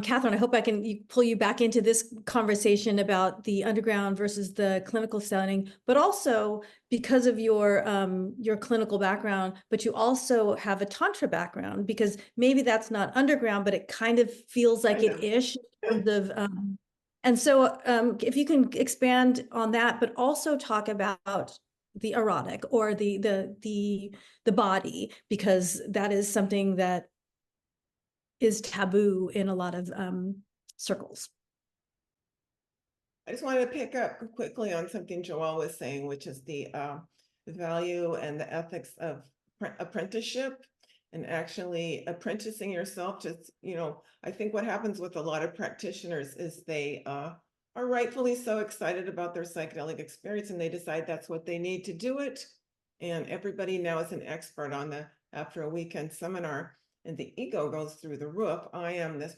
Catherine, I hope I can pull you back into this conversation about the underground versus the clinical setting, but also because of your clinical background, but you also have a tantra background, because maybe that's not underground, but it kind of feels like Kind of. it-ish in terms of, and so if you can expand on that, but also talk about the erotic or the body, because that is something that is taboo in a lot of circles. I just wanted to pick up quickly on something Joelle was saying, which is the value and the ethics of apprenticeship and actually apprenticing yourself. Just, I think what happens with a lot of practitioners is they are rightfully so excited about their psychedelic experience and they decide that's what they need to do it. And everybody now is an expert on after a weekend seminar, and the ego goes through the roof. I am this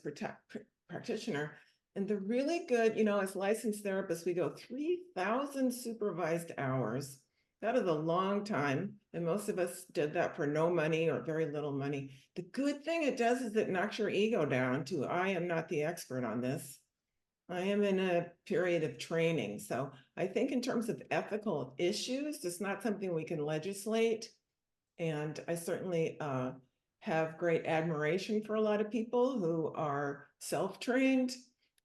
practitioner. And the really good, as licensed therapists, we go 3,000 supervised hours. That is a long time. And most of us did that for no money or very little money. The good thing it does is it knocks your ego down to, I am not the expert on this. I am in a period of training. So I think in terms of ethical issues, it's not something we can legislate. And I certainly have great admiration for a lot of people who are self-trained.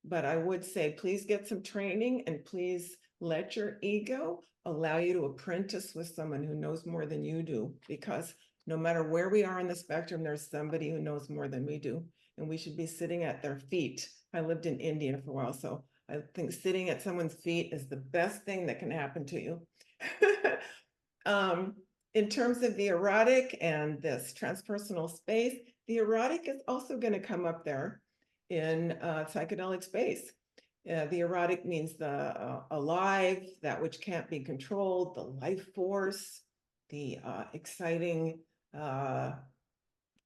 But I would say, please get some training and please let your ego allow you to apprentice with someone who knows more than you do, because no matter where we are on the spectrum, there's somebody who knows more than we do, and we should be sitting at their feet. I lived in India for a while, so I think sitting at someone's feet is the best thing that can happen to you. In terms of the erotic and this transpersonal space, the erotic is also going to come up there in psychedelic space. The erotic means the alive, that which can't be controlled, the life force, the exciting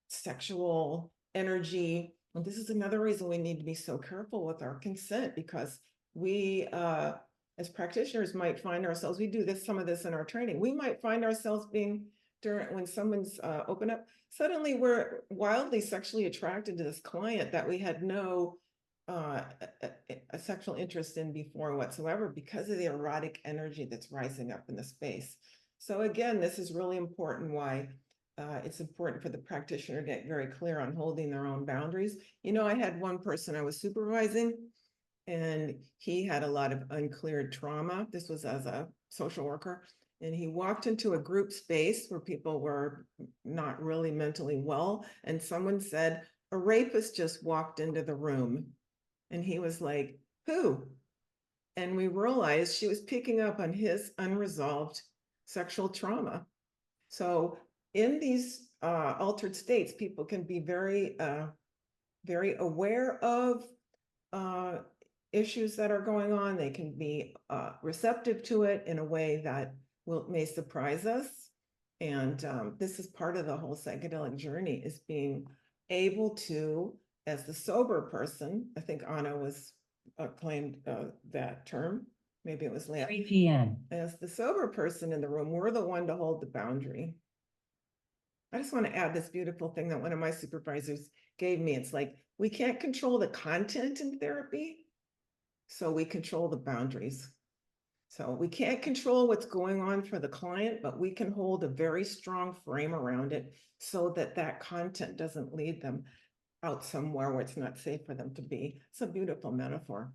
sexual energy. And this is another reason we need to be so careful with our consent, because we, as practitioners, might find ourselves, we do some of this in our training, we might find ourselves being, when someone's open up, suddenly we're wildly sexually attracted to this client that we had no a sexual interest in before whatsoever, because of the erotic energy that's rising up in the space. So again, this is really important, why it's important for the practitioner to get very clear on holding their own boundaries. I had one person I was supervising, and he had a lot of uncleared trauma. This was as a social worker. And he walked into a group space where people were not really mentally well. And someone said, a rapist just walked into the room. And he was like, who? And we realized she was picking up on his unresolved sexual trauma. So in these altered states, people can be very, very aware of issues that are going on. They can be receptive to it in a way that may surprise us. And this is part of the whole psychedelic journey, is being able to, as the sober person, I think Anna was claimed that term, maybe it was Leah. 3 p.m. As the sober person in the room, we're the one to hold the boundary. I just want to add this beautiful thing that one of my supervisors gave me. It's like, we can't control the content in therapy, so we control the boundaries. So we can't control what's going on for the client, but we can hold a very strong frame around it so that that content doesn't lead them out somewhere where it's not safe for them to be. It's a beautiful metaphor.